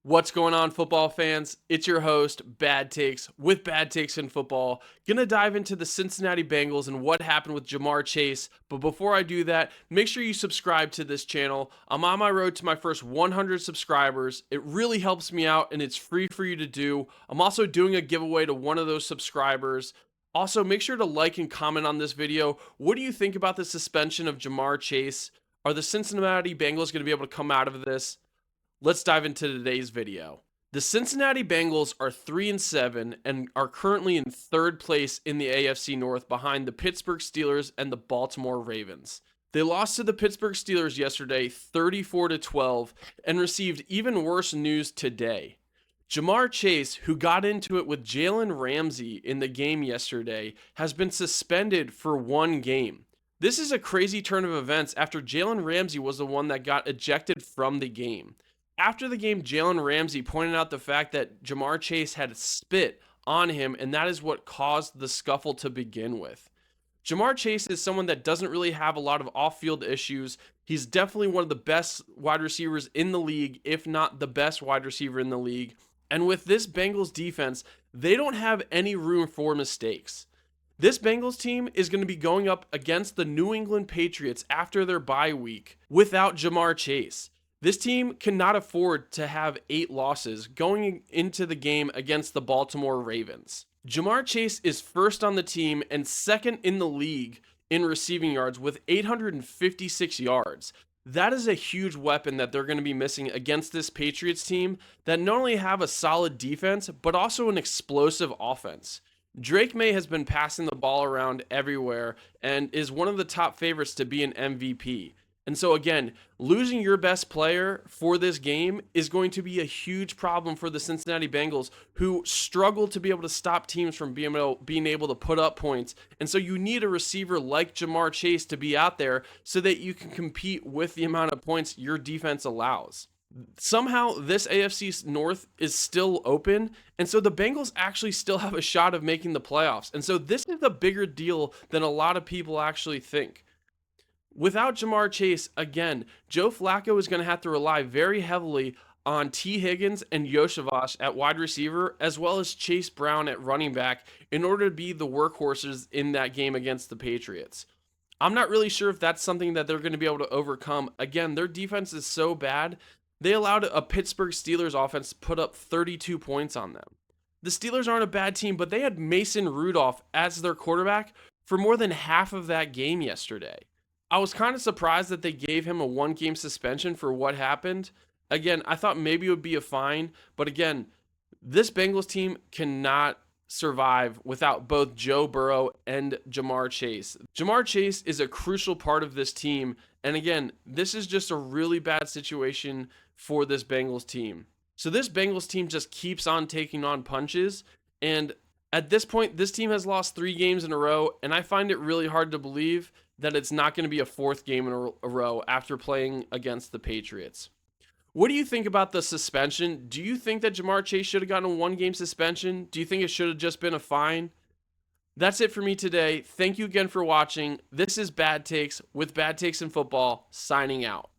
What's going on, football fans? It's your host, Bad Takes, with Bad Takes in Football. Gonna dive into the Cincinnati Bengals and what happened with Jamar Chase. But before I do that, make sure you subscribe to this channel. I'm on my road to my first 100 subscribers. It really helps me out and it's free for you to do. I'm also doing a giveaway to one of those subscribers. Also, make sure to like and comment on this video. What do you think about the suspension of Jamar Chase? Are the Cincinnati Bengals going to be able to come out of this? Let's dive into today's video. The Cincinnati Bengals are 3-7 and are currently in third place in the AFC North behind the Pittsburgh Steelers and the Baltimore Ravens. They lost to the Pittsburgh Steelers yesterday 34-12 and received even worse news today. Jamar Chase, who got into it with Jalen Ramsey in the game yesterday, has been suspended for one game. This is a crazy turn of events after Jalen Ramsey was the one that got ejected from the game. After the game, Jalen Ramsey pointed out the fact that Jamar Chase had spit on him, and that is what caused the scuffle to begin with. Jamar Chase is someone that doesn't really have a lot of off-field issues. He's definitely one of the best wide receivers in the league, if not the best wide receiver in the league. And with this Bengals defense, they don't have any room for mistakes. This Bengals team is going to be going up against the New England Patriots after their bye week without Jamar Chase. This team cannot afford to have 8 losses going into the game against the Baltimore Ravens. Jamar Chase is first on the team and second in the league in receiving yards with 856 yards. That is a huge weapon that they're going to be missing against this Patriots team that not only have a solid defense, but also an explosive offense. Drake May has been passing the ball around everywhere and is one of the top favorites to be an MVP. And so again, losing your best player for this game is going to be a huge problem for the Cincinnati Bengals, who struggle to be able to stop teams from being able to put up points. And so you need a receiver like Jamar Chase to be out there so that you can compete with the amount of points your defense allows. Somehow this AFC North is still open, and so the Bengals actually still have a shot of making the playoffs. And so this is a bigger deal than a lot of people actually think. Without Jamar Chase, again, Joe Flacco is going to have to rely very heavily on T. Higgins and Yoshavash at wide receiver, as well as Chase Brown at running back, in order to be the workhorses in that game against the Patriots. I'm not really sure if that's something that they're going to be able to overcome. Again, their defense is so bad, they allowed a Pittsburgh Steelers offense to put up 32 points on them. The Steelers aren't a bad team, but they had Mason Rudolph as their quarterback for more than half of that game yesterday. I was kind of surprised that they gave him a 1-game suspension for what happened. Again, I thought maybe it would be a fine, but again, this Bengals team cannot survive without both Joe Burrow and Jamar Chase. Jamar Chase is a crucial part of this team, and again, this is just a really bad situation for this Bengals team. So this Bengals team just keeps on taking on punches, and at this point, this team has lost 3 games in a row, and I find it really hard to believe that it's not going to be a 4th game in a row after playing against the Patriots. What do you think about the suspension? Do you think that Jamar Chase should have gotten a 1-game suspension? Do you think it should have just been a fine? That's it for me today. Thank you again for watching. This is Bad Takes with Bad Takes in Football, signing out.